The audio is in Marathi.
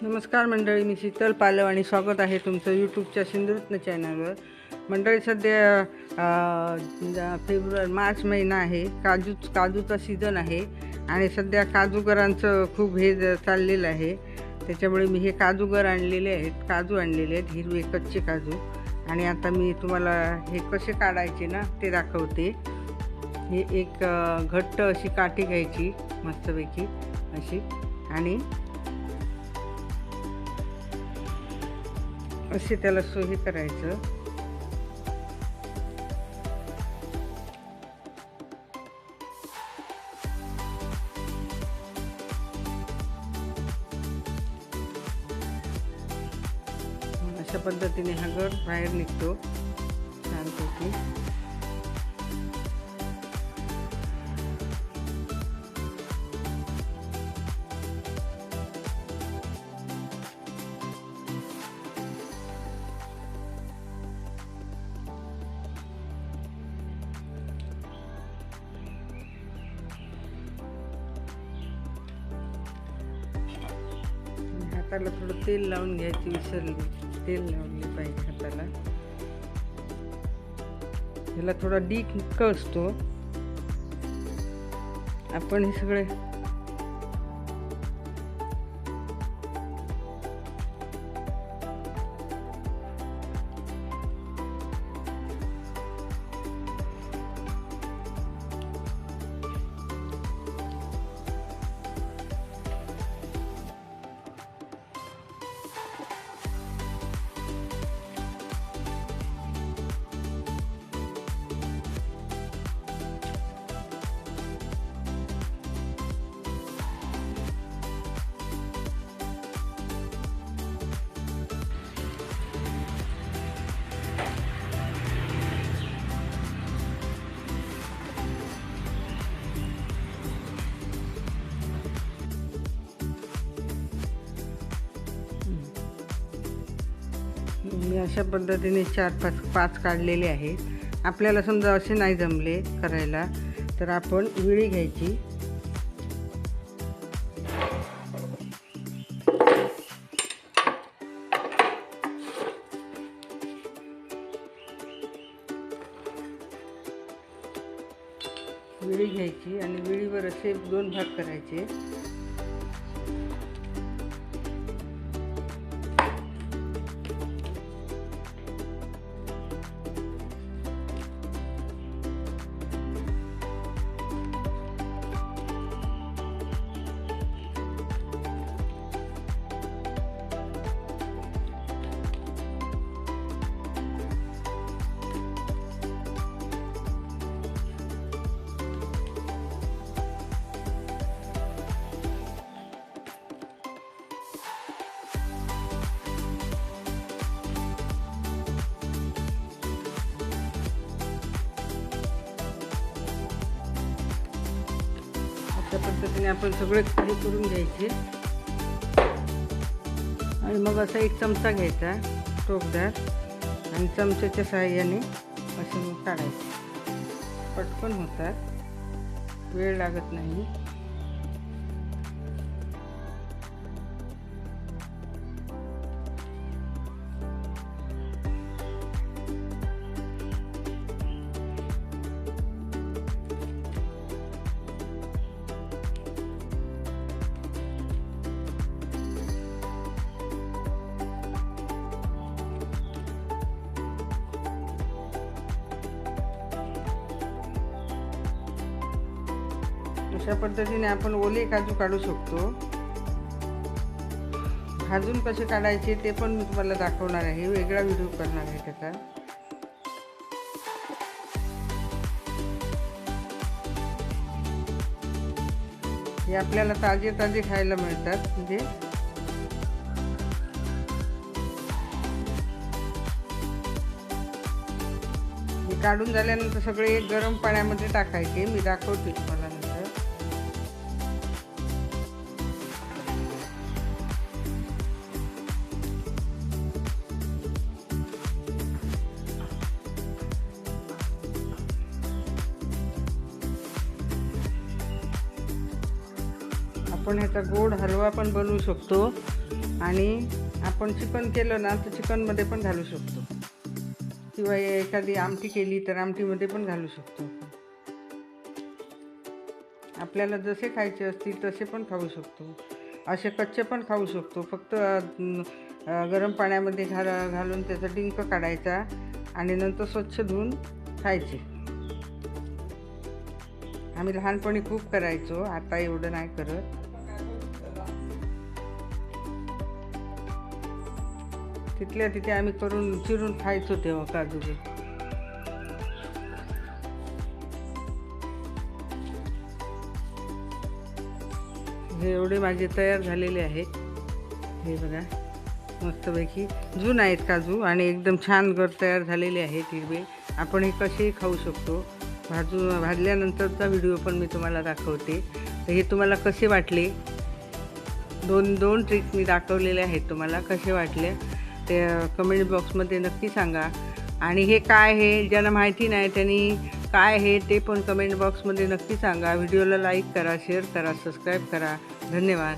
नमस्कार मंडळी, मी शीतल पालव आणि स्वागत आहे तुमचं यूट्यूबच्या सिंधुरत्न चॅनलवर. मंडळी, सध्या मार्च महिना आहे. काजूचा सीझन आहे आणि सध्या काजूगरांचं खूप हे चाललेलं आहे. त्याच्यामुळे मी हे काजूगर आणलेले आहेत, काजू आणलेले आहेत, हिरवे कच्चे काजू. आणि आता मी तुम्हाला हे कसे काढायचे ना ते दाखवते. हे एक घट्ट अशी काठी घ्यायची मस्तपैकी अशी, आणि असे त्याला हे करायचं. अशा पद्धतीने हा गर बाहेर निघतो छानपैकी. हाताला थोडं तेल लावून घ्यायची, विसरली, तेल लावले पाहिजे हाताला. ह्याला थोडा डीप असतो. आपण हे सगळे मी अशा पद्धतीने 4-5 काढलेले आहेत. आपल्याला समजा असे नाही जमले करायला तर आपण विळी घ्यायची. विळी घ्यायची आणि विळीवर असे 2 भाग करायचे. अशा पद्धतीने आपण सगळे हे करून घ्यायचे. आणि मग असा एक चमचा घ्यायचा टोकदार आणि चमच्याच्या साहाय्याने असे मग काढायचे. पटकन होतात, वेळ लागत नाही. अशा पद्धतीने आपण ओले काजू काढू शकतो. भाजून कसे काढायचे ते पण मी तुम्हाला दाखवणार आहे, वेगळा व्हिडिओ करणार आहे त्याचा. हे आपल्याला ताजे खायला मिळतात. म्हणजे हे काढून झाल्यानंतर सगळे गरम पाण्यामध्ये टाकायचे. मी दाखवते तुम्हाला नंतर. आपण ह्याचा गोड हलवा पण बनवू शकतो. आणि आपण चिकन केलं ना तर चिकनमध्ये पण घालू शकतो, किंवा एखादी आमटी केली तर आमटीमध्ये पण घालू शकतो. आपल्याला जसे खायचे असतील तसे पण खाऊ शकतो, असे कच्चे पण खाऊ शकतो. फक्त गरम पाण्यामध्ये घालून त्याचा डिंक काढायचा आणि नंतर स्वच्छ धुवून खायचे. आम्ही लहानपणी खूप करायचो, आता एवढं नाही करत. तिथल्या तिथे आम्ही करून चिरून खायचो तेव्हा काजू. हे एवढे माझे तयार झालेले आहेत. हे बघा, मस्तपैकी जून आहेत काजू आणि एकदम छान गर तयार झालेले आहेत हिरवे. आपण हे कसेही खाऊ शकतो. भाजल्यानंतरचा व्हिडिओ पण मी तुम्हाला दाखवते. तर हे तुम्हाला कसे वाटले, दोन ट्रिक मी दाखवलेले आहेत, तुम्हाला कसे वाटले ते कमेंट बॉक्समध्ये नक्की सांगा. आणि हे काय आहे, ज्यांना माहिती नाही त्यांनी काय आहे ते पण कमेंट बॉक्समध्ये नक्की सांगा. व्हिडिओला लाईक करा, शेअर करा, सबस्क्राईब करा. धन्यवाद.